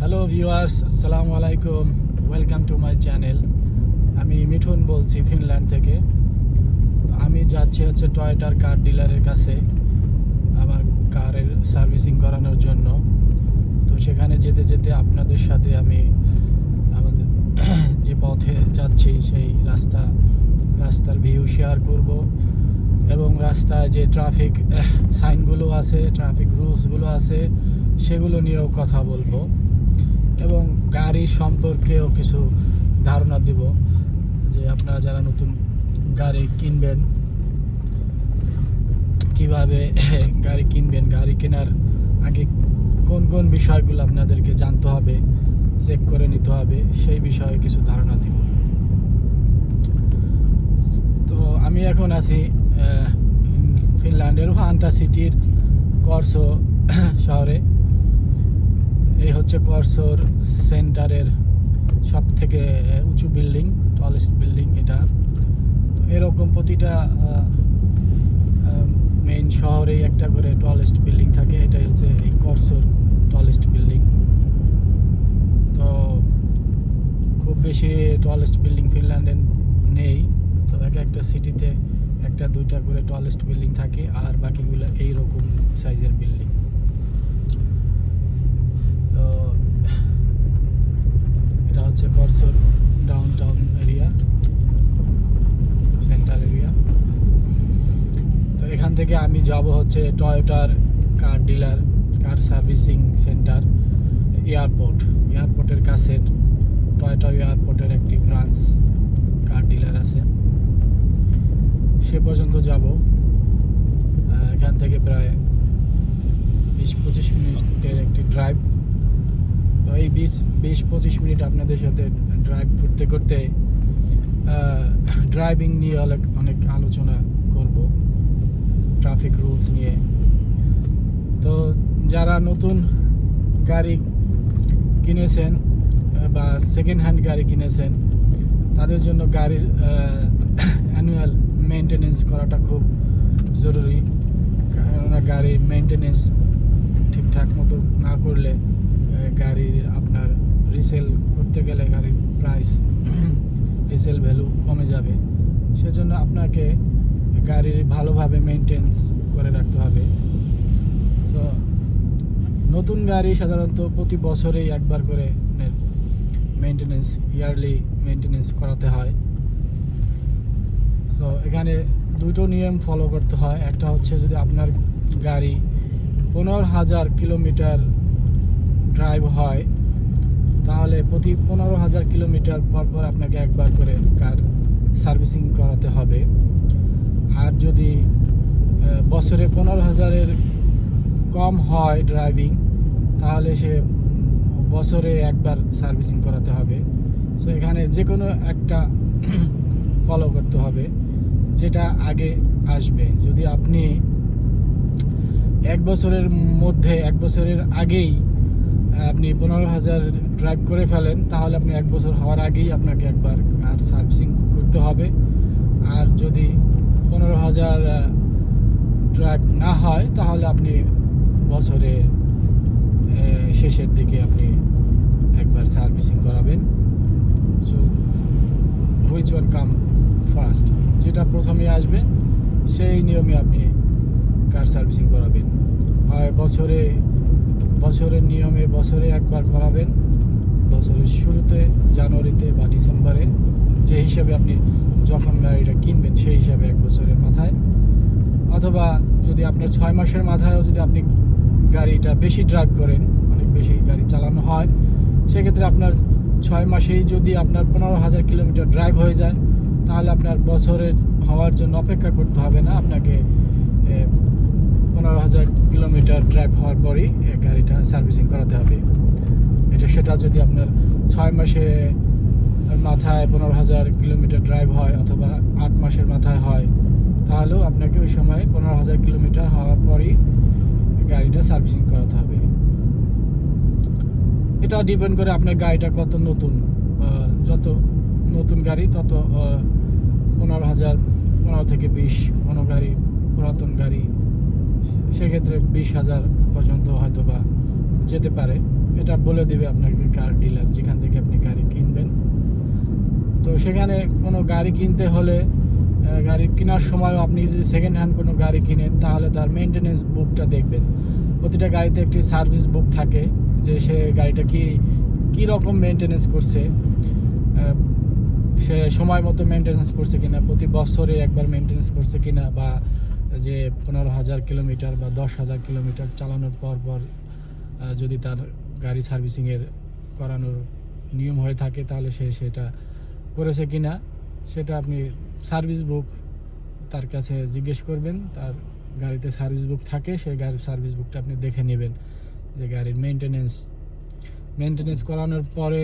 Hello viewers, আসসালামু আলাইকুম। Welcome to my channel. আমি মিঠুন বলছি ফিনল্যান্ড থেকে। আমি যাচ্ছি টয়োটার কার ডিলারের কাছে আমার কারের সার্ভিসিং করানোর জন্য। তো সেখানে যেতে যেতে আপনাদের সাথে আমি আমাদের যে পথে যাচ্ছি সেই রাস্তার ভিউ শেয়ার করব এবং রাস্তায় যে ট্রাফিক সাইনগুলো আছে, ট্রাফিক রুলসগুলো আছে, সেগুলো নিয়েও কথা বলবো এবং গাড়ি সম্পর্কেও কিছু ধারণা দিব যে আপনারা যারা নতুন গাড়ি কিনবেন কিভাবে গাড়ি কিনবেন, গাড়ি কেনার আগে কোন কোন বিষয়গুলো আপনাদেরকে জানতে হবে, চেক করে নিতে হবে, সেই বিষয়ে কিছু ধারণা দিব। তো আমি এখন আছি ফিনল্যান্ডের ভান্টা সিটির কর্সো শহরে। এই হচ্ছে কর্সোর সেন্টারের সব থেকে উঁচু বিল্ডিং, টলেস্ট বিল্ডিং এটা। তো এরকম প্রতিটা মেইন শহরেই একটা করে টলেস্ট বিল্ডিং থাকে। এটাই হচ্ছে এই কর্সোর টলেস্ট বিল্ডিং। তো খুব বেশি টলেস্ট বিল্ডিং ফিনল্যান্ডে নেই। তো একটা সিটিতে একটা দুইটা করে টলেস্ট বিল্ডিং থাকে, আর বাকিগুলো এইরকম সাইজের বিল্ডিং। তো এটা হচ্ছে কর্সোর ডাউনটাউন এরিয়া, সেন্টার এরিয়া। তো এখান থেকে আমি যাব হচ্ছে টয়োটার কার ডিলার, কার সার্ভিসিং সেন্টার, এয়ারপোর্টের কাছে টয়োটা এয়ারপোর্টের একটি ব্রাঞ্চ কার ডিলার আছে, সে পর্যন্ত যাব। এখান থেকে প্রায় 20-25 মিনিটের একটি ড্রাইভ। তো এই 20-25 মিনিট আপনাদের সাথে ড্রাইভ করতে করতে ড্রাইভিং নিয়ে অনেক আলোচনা করব, ট্রাফিক রুলস নিয়ে। তো যারা নতুন গাড়ি কিনেছেন বা সেকেন্ড হ্যান্ড গাড়ি কিনেছেন, তাদের জন্য গাড়ির অ্যানুয়াল মেনটেনেন্স করাটা খুব জরুরি। কেননা গাড়ির মেনটেনেন্স ঠিকঠাক মতো না করলে গাড়ির আপনার রিসেল করতে গেলে গাড়ির প্রাইস, রিসেল ভ্যালু কমে যাবে। সেজন্য আপনাকে গাড়ির ভালোভাবে মেনটেন্স করে রাখতে হবে। তো নতুন গাড়ি সাধারণত প্রতি বছরেই একবার করে মেনটেনেন্স, ইয়ারলি মেনটেনেন্স করাতে হয়। সো এখানে দুটো নিয়ম ফলো করতে হয়। একটা হচ্ছে যদি আপনার গাড়ি 15,000 কিলোমিটার ড্রাইভ হয়, তাহলে প্রতি 15,000 কিলোমিটার পর আপনাকে একবার করে কার সার্ভিসিং করাতে হবে। আর যদি বছরে 15,000-এর কম হয় ড্রাইভিং, তাহলে সে বছরে একবার সার্ভিসিং করাতে হবে। সো এখানে যে কোনো একটা ফলো করতে হবে, যেটা আগে আসবে। যদি আপনি এক বছরের আগেই আপনি 15,000 ড্রাইভ করে ফেলেন, তাহলে আপনি 1 বছর হওয়ার আগেই আপনাকে একবার আর সার্ভিসিং করতে হবে। আর যদি 15,000 ড্রাইভ না হয়, তাহলে আপনি বছরের শেষের দিকে আপনি একবার সার্ভিসিং করাবেন। So which one come first, যেটা প্রথমে আসবে সেই নিয়মে আপনি কার সার্ভিসিং করাবেন। হয় বছরের নিয়মে বছরে একবার করাবেন, বছরের শুরুতে, জানুয়ারিতে বা ডিসেম্বরে, যে হিসাবে আপনি যখন গাড়িটা কিনবেন সেই হিসাবে 1 বছরের মাথায়। অথবা যদি আপনার 6 মাসের মাথায়ও যদি আপনি গাড়িটা বেশি ড্রাইভ করেন, অনেক বেশি গাড়ি চালানো হয়, সেক্ষেত্রে আপনার 6 মাসেই যদি আপনার 15,000 কিলোমিটার ড্রাইভ হয়ে যায়, তাহলে আপনার বছরের হওয়ার জন্য অপেক্ষা করতে হবে না। আপনাকে 15,000 কিলোমিটার ড্রাইভ হওয়ার পরই গাড়িটা সার্ভিসিং করাতে হবে। সেটা যদি আপনার 6 মাসের মাথায় 15,000 কিলোমিটার ড্রাইভ হয় অথবা 8 মাসের মাথায় হয়, তাহলেও আপনাকে ওই সময় 15,000 কিলোমিটার হওয়ার পরই গাড়িটা সার্ভিসিং করাতে হবে। এটা ডিপেন্ড করে আপনার গাড়িটা কত নতুন। যত নতুন গাড়ি তত 15 থেকে 20, কোনো গাড়ি পুরাতন গাড়ি সেক্ষেত্রে 20,000 পর্যন্ত হয়তো বা যেতে পারে এটা বলে দিবে আপনাকে কার ডিলার, যেখান থেকে আপনি গাড়ি কিনবেন। তো সেখানে কোনো গাড়ি কিনতে হলে গাড়ি কেনার সময় আপনি যদি সেকেন্ড হ্যান্ড কোনো গাড়ি কিনেন তাহলে তার মেনটেনেন্স বুকটা দেখবেন। প্রতিটা গাড়িতে একটি সার্ভিস বুক থাকে, যে সে গাড়িটা কী রকম মেনটেনেন্স করছে, সে সময় মতো মেনটেনেন্স করছে কিনা, প্রতি বছরে একবার মেনটেনেন্স করছে কিনা, বা যে 15,000 কিলোমিটার বা 10,000 কিলোমিটার চালানোর পর পর যদি তার গাড়ি সার্ভিসিংয়ের করানোর নিয়ম হয়ে থাকে তাহলে সে সেটা করেছে কিনা, সেটা আপনি সার্ভিস বুক তার কাছে জিজ্ঞেস করবেন। তার গাড়িতে সার্ভিস বুক থাকে, সেই গাড়ির সার্ভিস বুকটা আপনি দেখে নেবেন যে গাড়ির মেনটেনেন্স করানোর পরে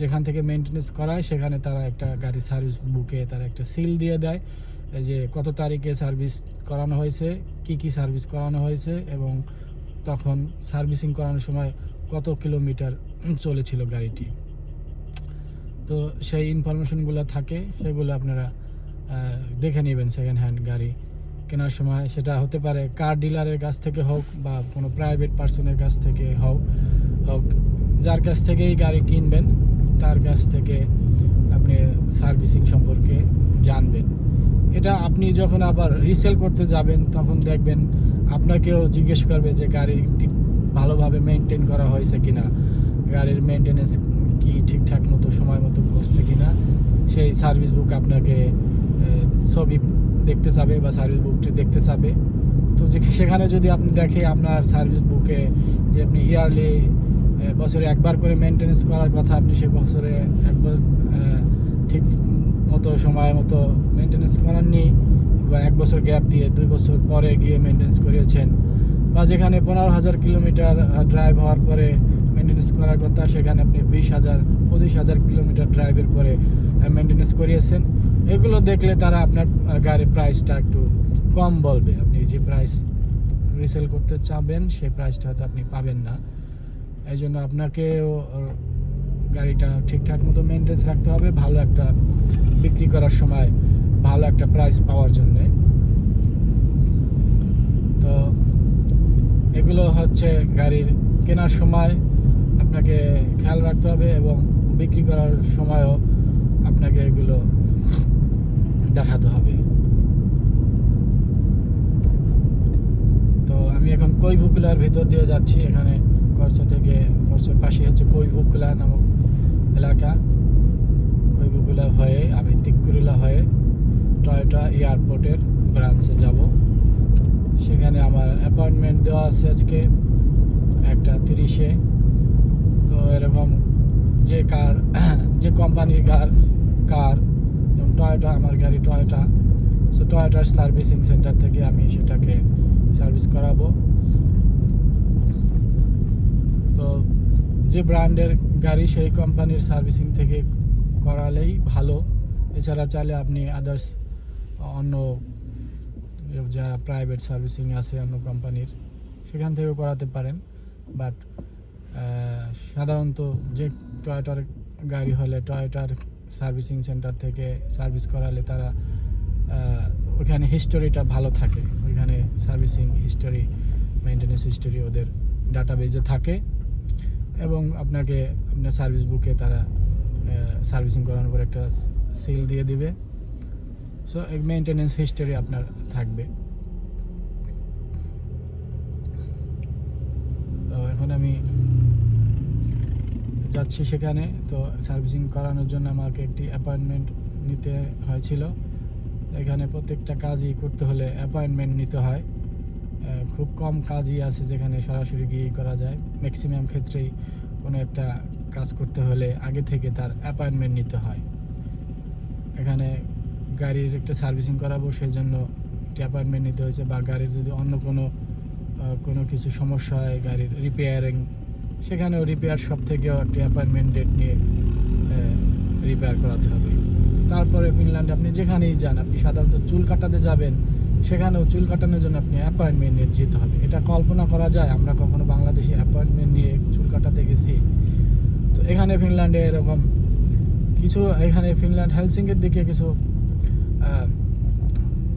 যেখান থেকে মেনটেনেন্স করায় সেখানে তারা একটা গাড়ির সার্ভিস বুকে তারা একটা সিল দিয়ে দেয় যে কত তারিখে সার্ভিস করানো হয়েছে, কি সার্ভিস করানো হয়েছে, এবং তখন সার্ভিসিং করানোর সময় কত কিলোমিটার চলেছিল গাড়িটি। তো সেই ইনফরমেশনগুলো থাকে, সেগুলো আপনারা দেখে নেবেন সেকেন্ড হ্যান্ড গাড়ি কেনার সময়। সেটা হতে পারে কার ডিলারের কাছ থেকে হোক বা কোনো প্রাইভেট পার্সনের কাছ থেকে হোক, যার কাছ থেকেই গাড়ি কিনবেন তার কাছ থেকে আপনি সার্ভিসিং সম্পর্কে জানবেন। এটা আপনি যখন আবার রিসেল করতে যাবেন তখন দেখবেন আপনাকেও জিজ্ঞেস করবে যে গাড়িটি ভালোভাবে মেনটেন করা হয়েছে কিনা, গাড়ির মেনটেনেন্স কি ঠিকঠাক মতো সময় মতো করছে কিনা, সেই সার্ভিস বুক আপনাকে ছবি দেখতে চাবে বা সার্ভিস বুকটি দেখতে চাবে। তো সেখানে যদি আপনি দেখে আপনার সার্ভিস বুকে যে আপনি ইয়ারলি বছরে একবার করে মেনটেনেন্স করার কথা, আপনি সে বছরে একবার ঠিক মতো সময় মতো মেনটেনেন্স করাননি, বা 1 বছর গ্যাপ দিয়ে 2 বছর পরে গিয়ে মেনটেনেন্স করিয়েছেন, বা যেখানে 15,000 কিলোমিটার ড্রাইভ হওয়ার পরে মেনটেনেন্স করার কথা সেখানে আপনি 20,000-25,000 কিলোমিটার ড্রাইভের পরে মেনটেনেন্স করিয়েছেন, এগুলো দেখলে তারা আপনার গাড়ির প্রাইসটা একটু কম বলবে। আপনি যে প্রাইস রিসেল করতে চাবেন সেই প্রাইসটা হয়তো আপনি পাবেন না। এই জন্য আপনাকেও গাড়িটা ঠিকঠাক মতো মেনটেনেন্স রাখতে হবে, ভালো একটা বিক্রি করার সময় ভালো একটা প্রাইস পাওয়ার জন্যে। তো এগুলো হচ্ছে গাড়ির কেনার সময় আপনাকে খেয়াল রাখতে হবে, এবং বিক্রি করার সময়ও আপনাকে এগুলো দেখাতে হবে। তো আমি এখন কৈবুকুলার ভিতর দিয়ে যাচ্ছি। এখানে করছর পাশে হচ্ছে কৈবুকুলা নামক এলাকা। কৈবুকুলা হয়ে আমি তিকুরিলা হয়ে টয়োটা এয়ারপোর্টের ব্রাঞ্চে যাব। সেখানে আমার অ্যাপয়েন্টমেন্ট দেওয়া আছে আজকে 1:30-এ। তো এরকম যে কোম্পানির কার যেমন টয়োটা, আমার গাড়ি টয়োটা, সো টয়োটার সার্ভিসিং সেন্টার থেকে আমি সেটাকে সার্ভিস করাবো। তো যে ব্র্যান্ডের গাড়ি সেই কোম্পানির সার্ভিসিং থেকে করালেই ভালো। এছাড়া চাইলে আপনি আদার্স অন্য যা প্রাইভেট সার্ভিসিং আছে অন্য কোম্পানির, সেখান থেকেও করাতে পারেন। বাট সাধারণত যে টয়োটার গাড়ি হলে টয়োটার সার্ভিসিং সেন্টার থেকে সার্ভিস করালে তারা ওইখানে হিস্টোরিটা ভালো থাকে, ওইখানে সার্ভিসিং হিস্টোরি, মেনটেনেন্স হিস্টোরি ওদের ডাটাবেজে থাকে, এবং আপনাকে আপনার সার্ভিস বুকে তারা সার্ভিসিং করানোর পর একটা সিল দিয়ে দিবে। সো মেনটেনেন্স হিস্টোরি আপনার থাকবে। তো এখন আমি যাচ্ছি সেখানে। তো সার্ভিসিং করানোর জন্য আমাকে একটি অ্যাপয়েন্টমেন্ট নিতে হয়েছিল। এখানে প্রত্যেকটা কাজই করতে হলে অ্যাপয়েন্টমেন্ট নিতে হয়। খুব কম কাজই আছে যেখানে সরাসরি গিয়ে করা যায়। ম্যাক্সিমাম ক্ষেত্রেই কোনো একটা কাজ করতে হলে আগে থেকে তার অ্যাপয়েন্টমেন্ট নিতে হয়। এখানে গাড়ির একটা সার্ভিসিং করাবো, সেই জন্য একটি অ্যাপয়েন্টমেন্ট নিতে হয়েছে। বা গাড়ির যদি অন্য কোনো কিছু সমস্যা হয়, গাড়ির রিপেয়ারিং, সেখানেও রিপেয়ার শপ থেকেও একটি অ্যাপয়েন্টমেন্ট ডেট নিয়ে রিপেয়ার করাতে হবে। তারপরে ফিনল্যান্ডে আপনি যেখানেই যান, আপনি সাধারণত চুল কাটাতে যাবেন, সেখানেও চুল কাটানোর জন্য আপনি অ্যাপয়েন্টমেন্ট নিয়ে যেতে হবে। এটা কল্পনা করা যায় আমরা কখনো বাংলাদেশে অ্যাপয়েন্টমেন্ট নিয়ে চুল কাটাতে গেছি? তো এখানে ফিনল্যান্ডে এরকম কিছু, এখানে ফিনল্যান্ড হেলসিঙ্কির দিকে কিছু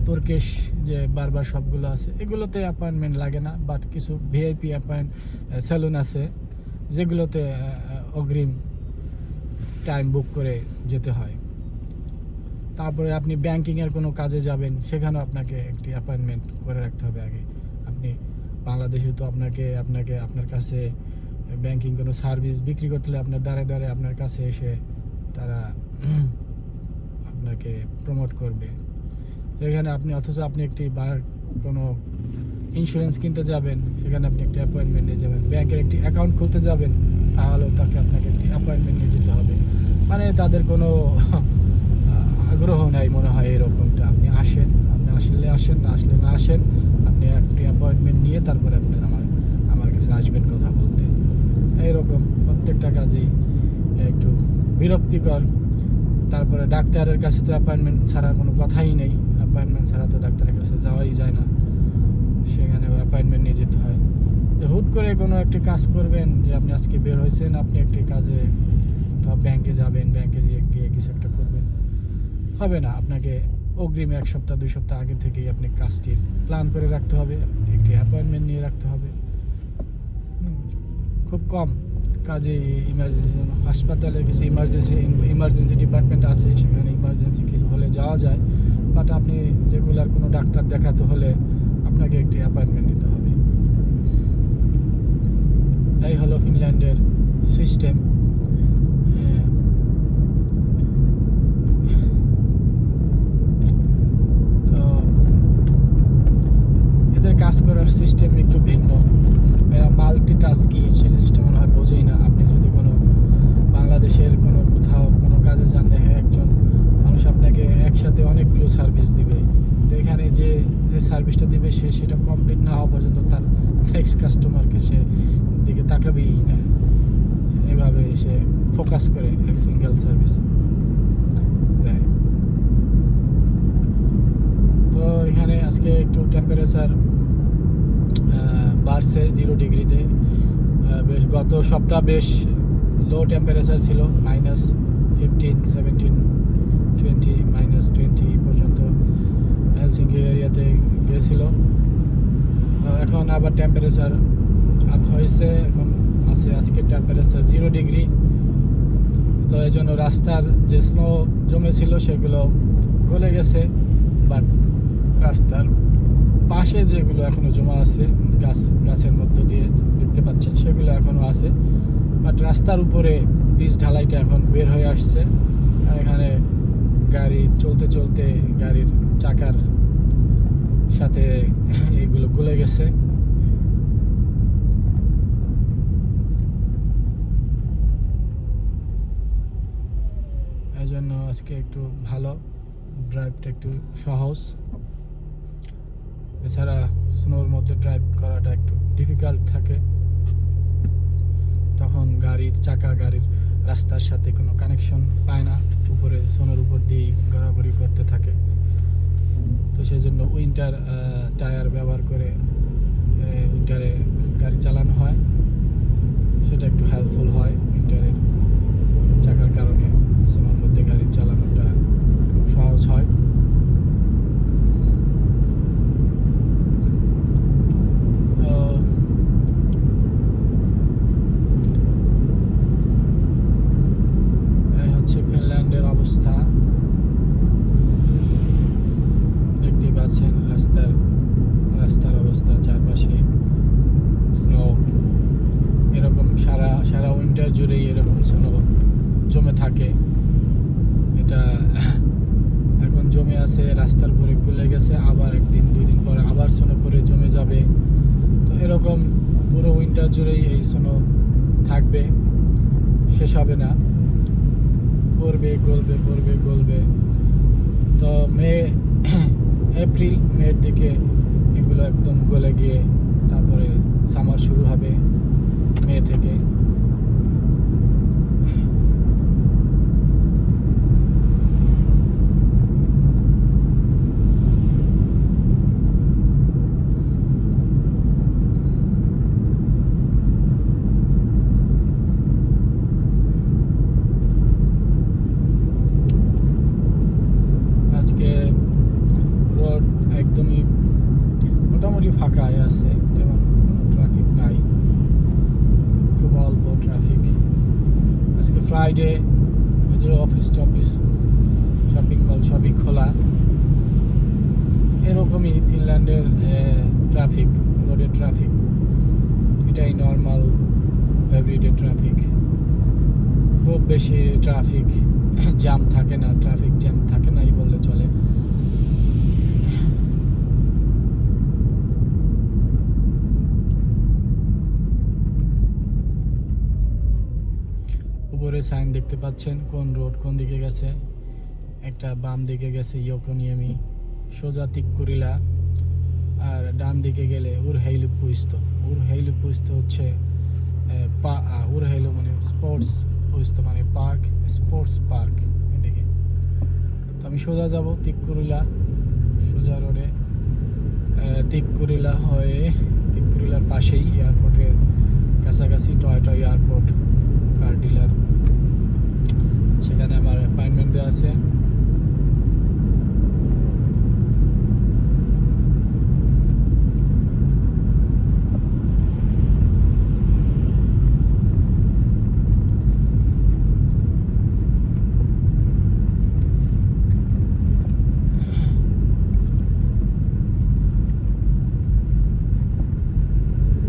তুর্কিশ যে বারবার শপগুলো আছে, এগুলোতে অ্যাপয়েন্টমেন্ট লাগে না। বাট কিছু ভিআইপি স্যালুন আছে যেগুলোতে অগ্রিম টাইম বুক করে যেতে হয়। তারপরে আপনি ব্যাংকিংয়ের কোনো কাজে যাবেন, সেখানেও আপনাকে একটি অ্যাপয়েন্টমেন্ট করে রাখতে হবে আগে। আপনি বাংলাদেশে তো আপনার কাছে ব্যাংকিং কোনো সার্ভিস বিক্রি করতে হলে আপনার দ্বারে দ্বারে আপনার কাছে এসে তারা আপনাকে প্রমোট করবে। সেখানে অথচ আপনি একটি কোনো ইন্স্যুরেন্স কিনতে যাবেন, সেখানে আপনি একটি অ্যাপয়েন্টমেন্ট নিয়ে যাবেন। ব্যাংকের একটি অ্যাকাউন্ট খুলতে যাবেন, তাহলেও আপনাকে একটি অ্যাপয়েন্টমেন্ট নিয়ে যেতে হবে। মানে তাদের কোনো আগ্রহ নাই মনে হয় এরকমটা। আপনি আসলে আসেন, না আসলে না আসেন, আপনি একটি অ্যাপয়েন্টমেন্ট নিয়ে তারপরে আপনি আমার কাছে আসবেন কথা বলতে। এইরকম প্রত্যেকটা কাজেই একটু বিরক্তিকর। তারপরে ডাক্তারের কাছে তো অ্যাপয়েন্টমেন্ট ছাড়া কোনো কথাই নেই। অ্যাপয়েন্টমেন্ট ছাড়া তো ডাক্তারের কাছে যাওয়াই যায় না, সেখানে অ্যাপয়েন্টমেন্ট নিয়ে যেতে হয়। যে হুট করে কোনো একটি কাজ করবেন, যে আপনি আজকে বের হয়েছেন, আপনি একটি কাজে ব্যাংকে যাবেন, ব্যাংকে গিয়ে কিছু একটা করবেন, হবে না। আপনাকে অগ্রিম 1 সপ্তাহ 2 সপ্তাহ আগে থেকেই আপনি কাজটির প্ল্যান করে রাখতে হবে, একটি অ্যাপয়েন্টমেন্ট নিয়ে রাখতে হবে। খুব কম কাজে ইমার্জেন্সি হাসপাতালে কিছু ইমার্জেন্সি ডিপার্টমেন্ট আছে, সেখানে ইমার্জেন্সি কিছু হলে যাওয়া যায়। বাট আপনি রেগুলার কোনো ডাক্তার দেখাতে হলে আপনাকে একটি অ্যাপয়েন্টমেন্ট নিতে হবে। এই হলো ফিনল্যান্ডের সিস্টেম। তো এদের কাজ করার সিস্টেম একটু ভিন্ন। এরা মাল্টিটাস্কি, সেই জিনিসটা মনে হয় বোঝেই না। আপনি যদি কোনো বাংলাদেশের কোথাও কোনো কাজে যান, দেখেন একজন মানুষ আপনাকে একসাথে অনেকগুলো সার্ভিস দিবে। তো এখানে যে সার্ভিসটা দিবে সেটা কমপ্লিট না হওয়া পর্যন্ত তার নেক্সট কাস্টমারকে সে দিকে তাকাবেই না। এভাবে সে ফোকাস করে এক সিঙ্গেল সার্ভিস দেয়। তো এখানে আজকে একটু টেম্পারেচার বাড়ছে 0 ডিগ্রিতে। গত সপ্তাহ বেশ লো টেম্পারেচার ছিল, -15, 17, 20, -20 পর্যন্ত হেলসিঙ্কি এরিয়াতে গেছিল। এখন আবার টেম্পারেচার আপ হয়েছে, এখন আছে আজকের টেম্পারেচার 0 ডিগ্রি। তো এই জন্য রাস্তার যে স্নো জমেছিল সেগুলো গলে গেছে, বাট রাস্তার পাশে যেগুলো এখনো জমা আছে গাছের মধ্য দিয়ে দেখতে পাচ্ছেন, সেগুলো এখনো আছে। বাট রাস্তার উপরে পিচ ঢালাইটা এখন বের হয়ে আসছে। আর এখানে গাড়ি চলতে চলতে গাড়ির চাকার সাথে এইগুলো গলে গেছে। এই জন্য আজকে একটু ভালো, ড্রাইভটা একটু সহজ। এছাড়া স্নোর মধ্যে ড্রাইভ করাটা একটু ডিফিকাল্ট থাকে, তখন গাড়ির রাস্তার সাথে কোনো কানেকশন পায় না, উপরে স্নোর উপর দিয়েই ঘোরাঘুরি করতে থাকে। তো সেই জন্য উইন্টার টায়ার ব্যবহার করে উইন্টারে গাড়ি চালানো হয়, সেটা একটু হেল্পফুল হয়। উইন্টারের চাকার কারণে স্নোর মধ্যে গাড়ি চালানোটা খুব সহজ হয়। ফিনল্যান্ডের অবস্থা দেখতেই পাচ্ছেন, রাস্তার অবস্থা, চারপাশে স্নো। এরকম সারা উইন্টার জুড়েই এরকম স্নো জমে থাকে। এটা এখন জমে আছে, রাস্তার উপরে খুলে গেছে, আবার 1-2 দিন পরে আবার স্নো পরে জমে যাবে। তো এরকম পুরো উইন্টার জুড়েই এই স্নো থাকবে, শেষ হবে না, গলবে। তো মের দিকে এগুলো একদম গলে গিয়ে তারপরে সামার শুরু হবে মে থেকে। আজকে রোড একদমই মোটামুটি ফাঁকা আছে, তেমন কোনো ট্রাফিক নাই, খুব অল্প ফ্রাইডে ওই যে অফিস টফিস শপিং মল সবই খোলা। এরকমই ফিনল্যান্ডের ট্রাফিক, রোডের ট্রাফিক এটাই নর্মাল এভরিডে ট্রাফিক। খুব বেশি ট্রাফিক জ্যাম থাকে না, ট্রাফিক জ্যাম থাকে নাই বললে চলে। উপরে সাইন দেখতে পাচ্ছেন কোন রোড কোন দিকে গেছে। একটা বাম দিকে গেছে ইয়োকোনিয়ামি, সোজা তিক্কুরিলা, আর ডান দিকে গেলে উরহেইলুপুইস্তো হচ্ছে উরহেইলু মানে স্পোর্টস পুইস্তো মানে পার্ক, স্পোর্টস পার্ক এদিকে। তো আমি সোজা যাব তিক্কুরিলা, সোজা রোডে তিক্কুরিলা হয়ে তিক্কুরিলার পাশেই এয়ারপোর্টের কাছাকাছি টয়োটা এয়ারপোর্ট কার ডিলার, সেখানে আমার অ্যাপয়েন্টমেন্ট দেওয়া আছে।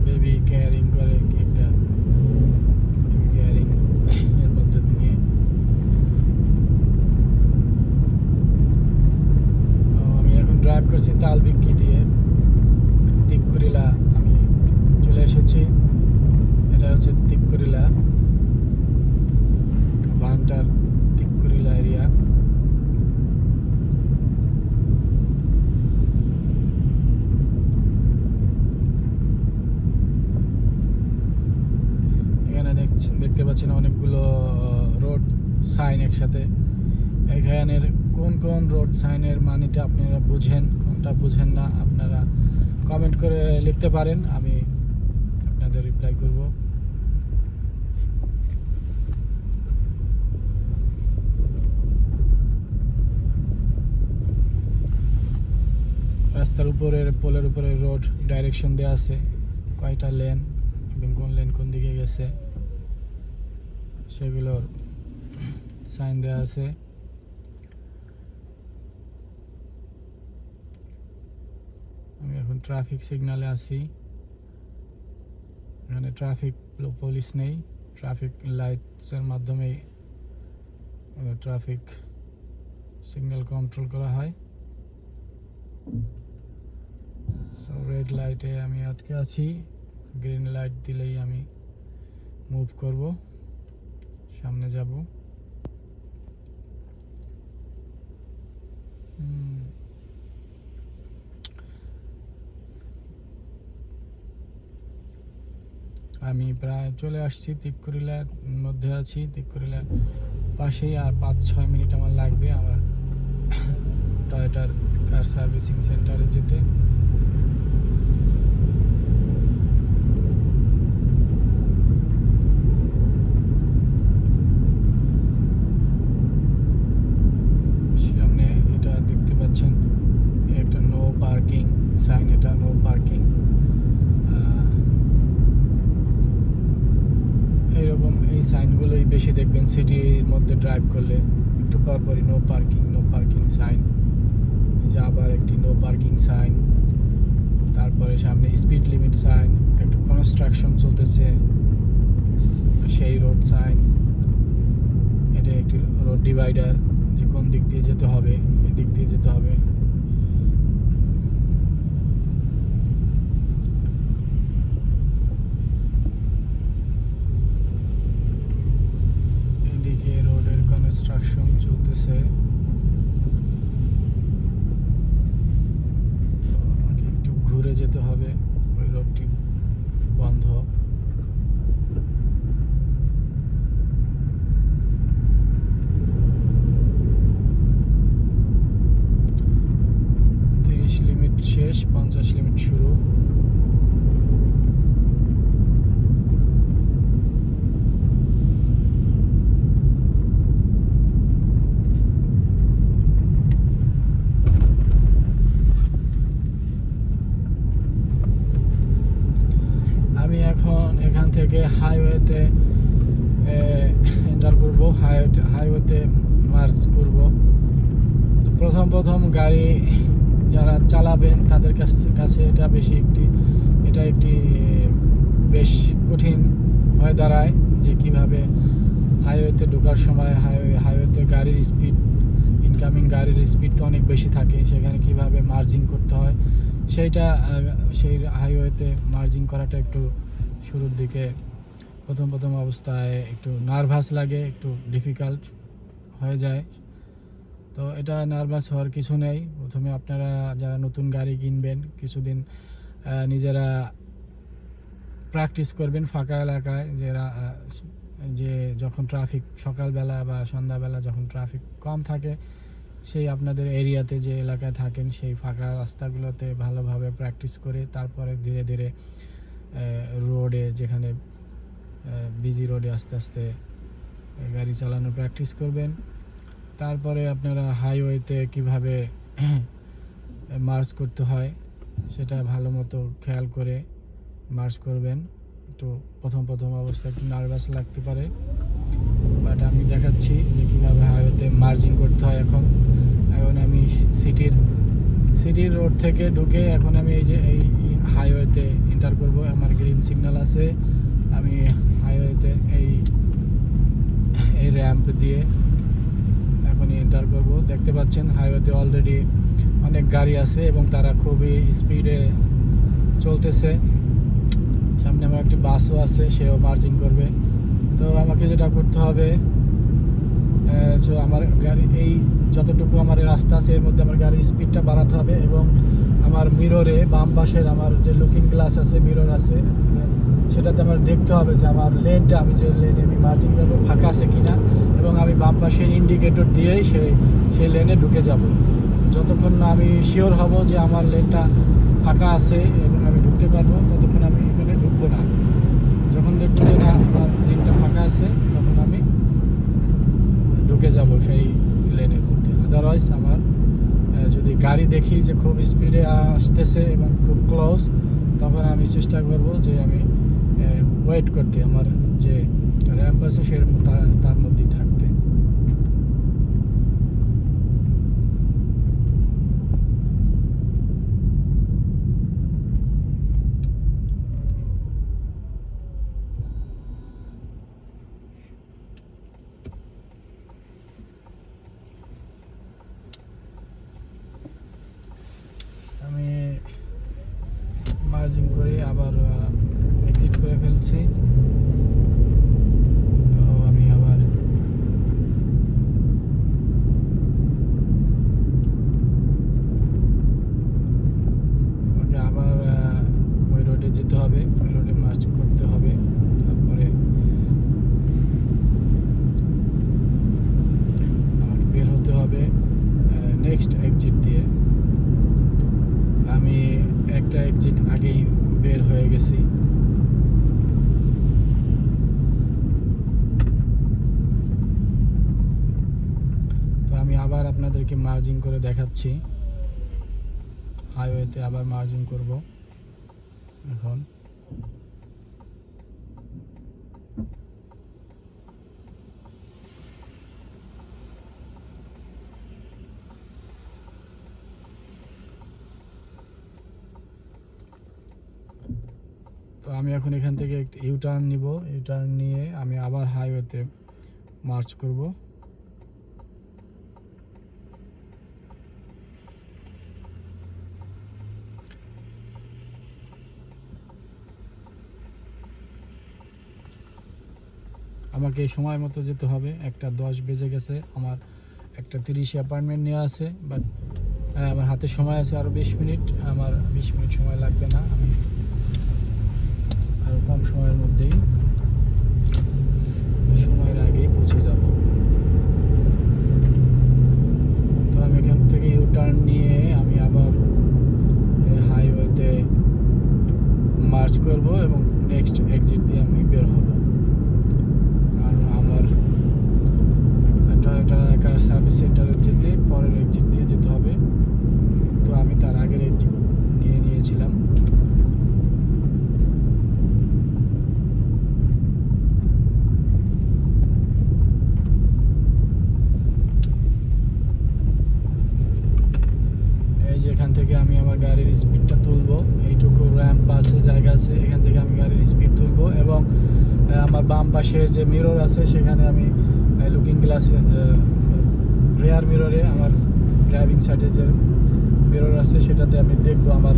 বেবি ক্যারিং করে একটা ক্যারিং এর মধ্যে দিয়ে আমি এখন ড্রাইভ করছি তালবিক্কি দিয়ে তিক্কুরিলা। আমি চলে এসেছি, এটা হচ্ছে তিক্কুরিলা, ভান্টার তিক্কুরিলা এরিয়া। এখানে দেখতে পাচ্ছেন অনেকগুলো রোড সাইন একসাথে। এখানের কোন কোন রোড সাইনের মানেটা আপনারা বুঝেন, কোনটা বুঝেন না আপনারা কমেন্ট করে লিখতে পারেন, আমি আপনাদের রিপ্লাই করব। রাস্তার উপরের পোলের উপরে রোড ডাইরেকশন দেওয়া আছে, কয়টা লেন এবং কোন লেন কোন দিকে গেছে সেগুলোর সাইন দেওয়া আছে। আমি এখন ট্রাফিক সিগন্যালে আছি, এখানে ট্রাফিক পুলিশ নেই, ট্রাফিক লাইটসের মাধ্যমে ট্রাফিক সিগন্যাল কন্ট্রোল করা হয়। সো রেড লাইটে আমি আটকে আছি, গ্রিন লাইট দিলেই আমি মুভ করব, সামনে যাব। আমি প্রায় চলে আসছি, তিক্কুরিলার মধ্যে আছি, তিক্কুরিলার পাশেই। আর 5-6 মিনিট আমার লাগবে আমার টয়োটার কার সার্ভিসিং সেন্টারে যেতে। সামনে এটা দেখতে পাচ্ছেন একটা নো পার্কিং সাইন, এটা নো পার্কিং। এইরকম এই সাইনগুলোই বেশি দেখবেন সিটির মধ্যে ড্রাইভ করলে, একটু পরপরই নো পার্কিং সাইন। এই যে আবার একটি নো পার্কিং সাইন, তারপরে সামনে স্পিড লিমিট সাইন, একটু কনস্ট্রাকশন চলতেছে সেই রোড সাইন। এটা একটি রোড ডিভাইডার, যে কোন দিক দিয়ে যেতে হবে, এই দিক দিয়ে যেতে হবে। এদিকে রোডের কনস্ট্রাকশন চলতেছে, আমাকে একটু ঘুরে যেতে হবে, ওই রোডটি বন্ধ। লিমিট শেষ, 50 লিমিট শুরু। আমি এখন এখান থেকে হাইওয়েতে এন্টার করব। হাইওয়েতে মার্চ করব। তো প্রথম গাড়ি যারা চালাবেন তাদের কাছে এটা একটি বেশ কঠিন হয়ে দাঁড়ায় যে কিভাবে হাইওয়েতে ঢোকার সময় হাইওয়েতে গাড়ির স্পিড, ইনকামিং গাড়ির স্পিড তো অনেক বেশি থাকে, সেখানে কিভাবে মার্জিং করতে হয় সেই হাইওয়েতে মার্জিং করাটা একটু শুরুর দিকে প্রথম অবস্থায় একটু নার্ভাস লাগে, একটু ডিফিকাল্ট হয়ে যায়। তো এটা নার্ভাস হওয়ার কিছু নেই। প্রথমে আপনারা যারা নতুন গাড়ি কিনবেন কিছুদিন নিজেরা প্র্যাকটিস করবেন ফাঁকা এলাকায়, যে যখন ট্রাফিক সকালবেলা বা সন্ধ্যাবেলা যখন ট্রাফিক কম থাকে সেই আপনাদের এরিয়াতে যে এলাকায় থাকেন সেই ফাঁকা রাস্তাগুলোতে ভালোভাবে প্র্যাকটিস করে তারপরে ধীরে ধীরে রোডে, যেখানে বিজি রোডে আস্তে আস্তে গাড়ি চালানোর প্র্যাকটিস করবেন। তারপরে আপনারা হাইওয়েতে কিভাবে মার্চ করতে হয় সেটা ভালো মতো খেয়াল করে মার্চ করবেন। একটু প্রথম অবস্থায় একটু নার্ভাস লাগতে পারে, বাট আমি দেখাচ্ছি যে কীভাবে হাইওয়েতে মার্জিং করতে হয়। এখন আমি সিটির রোড থেকে ঢুকে এখন আমি এই হাইওয়েতে এন্টার করব। আমার গ্রিন সিগন্যাল আছে, আমি হাইওয়েতে এই র্যাম্প দিয়ে এখনই এন্টার করব। দেখতে পাচ্ছেন হাইওয়েতে অলরেডি অনেক গাড়ি আছে এবং তারা খুবই স্পিডে চলতেছে। সামনে আমার একটি বাসও আছে, সেও মার্জিং করবে। তো আমাকে যেটা করতে হবে, আমার গাড়ি এই যতটুকু আমার রাস্তা আছে এর মধ্যে আমার গাড়ির স্পিডটা বাড়াতে হবে এবং আমার মিররে বাম পাশের আমার যে লুকিং গ্লাস আছে, মিরর আছে, সেটাতে আমার দেখতে হবে যে আমার লেনটা, আমি যে লেনে আমি মার্জিং করবো ফাঁকা আছে কিনা, এবং আমি বাম পাশের ইন্ডিকেটর দিয়েই সেই লেনে ঢুকে যাব। যতক্ষণ না আমি শিওর হব যে আমার লেনটা ফাঁকা আছে এবং আমি ঢুকতে পারবো, ততক্ষণ আমি এখানে ঢুকবো না। যখন দেখবো যে না আমার লেনটা ফাঁকা আছে তখন আমি ঢুকে যাব সেই লেনের মধ্যে। আদারওয়াইজ আমার যদি গাড়ি দেখি যে খুব স্পিডে আসতেছে এবং খুব ক্লোজ, তখন আমি চেষ্টা করব যে আমি ওয়েট করতে, আমার যে র্যাম্প আছে তার মধ্যেই থাকতে। আমি মার্জিং করে আবার এক্সিট করে ফেলছি। আমি আবার আমাকে আবার ওই রোডে যেতে হবে, ওই রোডে মার্চ করতে হবে। তারপরে আমাকে বের হতে হবে নেক্সট এক্সিট দিয়ে। আমি একটা এক্সিট আগেই বের হয়ে গেছি। তো আমি আবার আপনাদেরকে মার্জিং করে দেখাচ্ছি, হাইওয়েতে আবার মার্জিং করব এখন। তো আমি এখন এখান থেকে একটু ইউটার্ন নিব, ইউটার্ন নিয়ে আমি আবার হাইওয়েতে মার্চ করব। আমাকে সময় মতো যেতে হবে। 1:10 বেজে গেছে, আমার 1:30 অ্যাপয়েন্টমেন্ট নেওয়া আছে, বাট আমার হাতে সময় আছে আরও 20 মিনিট। আমার 20 মিনিট সময় লাগবে না, আমি আরও কম সময়ের মধ্যেই সময়ের আগেই পৌঁছে যাব। তো আমি এখান থেকে ইউটার্ন নিয়ে আমি আবার হাইওয়েতে মার্চ করব এবং নেক্সট এক্সিট দিয়ে আমি বের হব। কারণ আমার একটা সার্ভিস সেন্টারের যেতে পরের এক্সিট দিয়ে যেতে হবে। তো আমি তার আগের এক্সিট নিয়েছিলাম। পাশের যে মিরর আছে সেখানে আমি লুকিং গ্লাসে রেয়ার মিররে আমার ড্রাইভিং সাইডে যে মিরর আছে সেটাতে আমি দেখবো আমার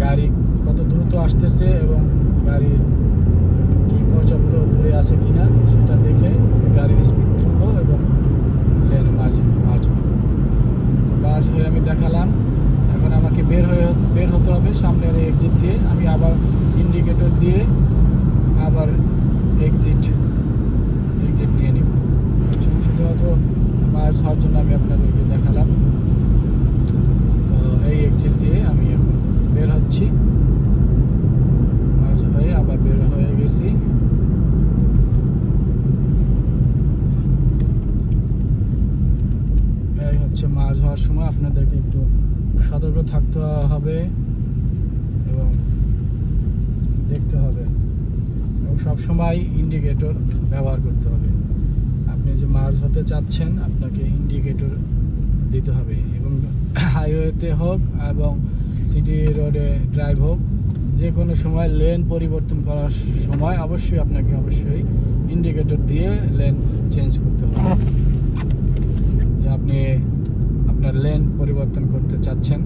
গাড়ি কত দ্রুত আসতেছে এবং গাড়ি কি পর্যাপ্ত দূরে আছে কিনা সেটা দেখে গাড়ির স্পিড তুলবো এবং লেনে মার্চ হয়ে আমি দেখালাম। এখন আমাকে বের হতে হবে সামনের এক্সিট দিয়ে। আমি আবার ইন্ডিকেটর দিয়ে আবার এক্সিট নিয়ে নিব। শুধুমাত্র মার্চ হওয়ার জন্য আমি আপনাদেরকে দেখালাম। তো এই এক্সিট দিয়ে আমি এখন বের হচ্ছি, মার্চ হয়ে আবার বের হয়ে গেছি। এই হচ্ছে মার্চ হওয়ার সময় আপনাদেরকে একটু সতর্ক থাকতে হবে এবং দেখতে হবে এবং সবসময় ইন্ডিকেটর ব্যবহার করতে হবে। আপনি যে মার্চ হতে চাচ্ছেন আপনাকে ইন্ডিকেটর দিতে হবে এবং হাইওয়েতে হোক এবং সিটি রোডে ড্রাইভ হোক, যে কোনো সময় লেন পরিবর্তন করার সময় অবশ্যই ইন্ডিকেটর দিয়ে লেন চেঞ্জ করতে হবে। যে আপনি আপনার লেন পরিবর্তন করতে চাচ্ছেন,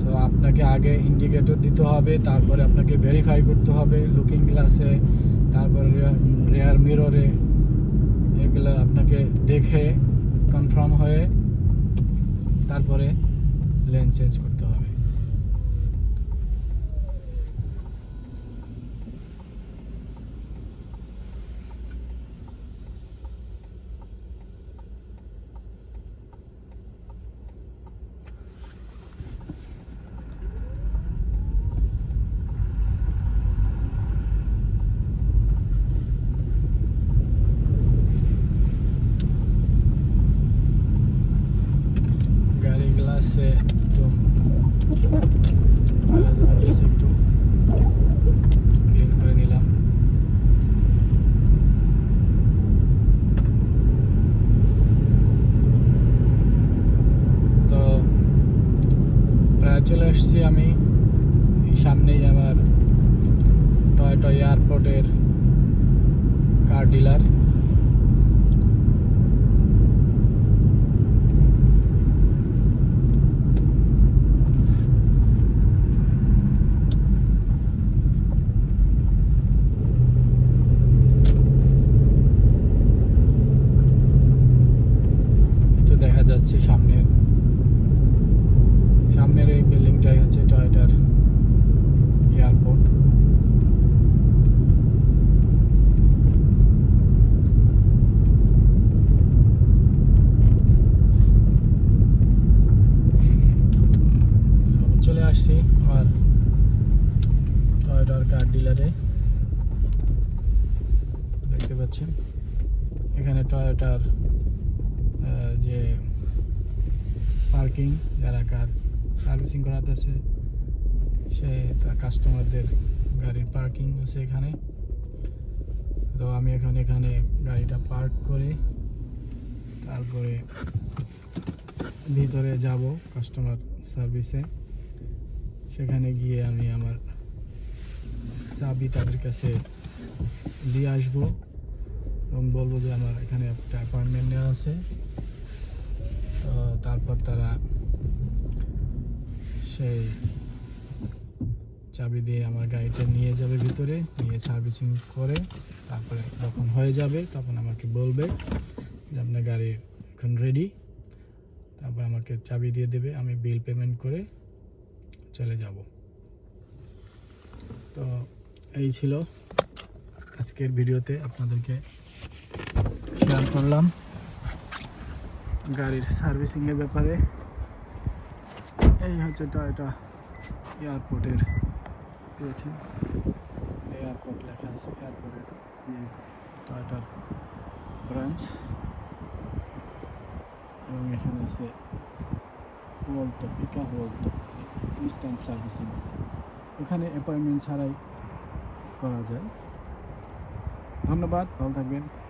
সো আপনাকে আগে ইন্ডিকেটর দিতে হবে, তারপরে আপনাকে ভেরিফাই করতে হবে লুকিং গ্লাসে, তারপরে রেয়ার মিররে, এগুলো আপনাকে দেখে কনফার্ম হয়ে তারপরে লেন চেঞ্জ করতে হবে। গাড়ি গ্লাসে একদম একটু ক্লিন করে নিলাম। তো প্রায় চলে আসছি আমি। এই সামনেই আমার টয়োটা এয়ারপোর্টের কার ডিলার। দেখা যাচ্ছে সামনের এই বিল্ডিংটাই হচ্ছে টয়োটার এয়ারপোর্ট। চলে আসছি আমার টয়োটার কার ডিলারে। দেখতে পাচ্ছেন এখানে টয়োটার যে পার্কিং, যারা কার সার্ভিসিং করাতেছে সে কাস্টমারদের গাড়ির পার্কিং আছে এখানে। তো আমি এখন এখানে গাড়িটা পার্ক করে তারপরে ভিতরে যাব কাস্টমার সার্ভিসে। সেখানে গিয়ে আমি আমার চাবি তাদের কাছে দিয়ে আসবো এবং বলবো যে আমার এখানে একটা অ্যাপয়েন্টমেন্ট নেওয়া আছে। তো তারপর তারা সেই চাবি দিয়ে আমার গাড়িটা নিয়ে যাবে ভিতরে, নিয়ে সার্ভিসিং করে তারপরে যখন হয়ে যাবে তখন আমাকে বলবে যে আপনার গাড়ি এখন রেডি। তারপর আমাকে চাবি দিয়ে দেবে, আমি বিল পেমেন্ট করে চলে যাব। তো এই ছিল আজকের ভিডিওতে আপনাদেরকে শেয়ার করলাম গাড়ির সার্ভিসিংয়ের ব্যাপারে। এই হচ্ছে টয়োটা এয়ারপোর্টের, দেখছেন এয়ারপোর্ট লেখা আছে, এয়ারপোর্টের টয়োটার ব্রাঞ্চ এবং এখানে আছে পিকআপ ইনস্ট্যান্ট সার্ভিসিং। এখানে অ্যাপয়েন্টমেন্ট ছাড়াই করা যায়। ধন্যবাদ, ভালো থাকবেন।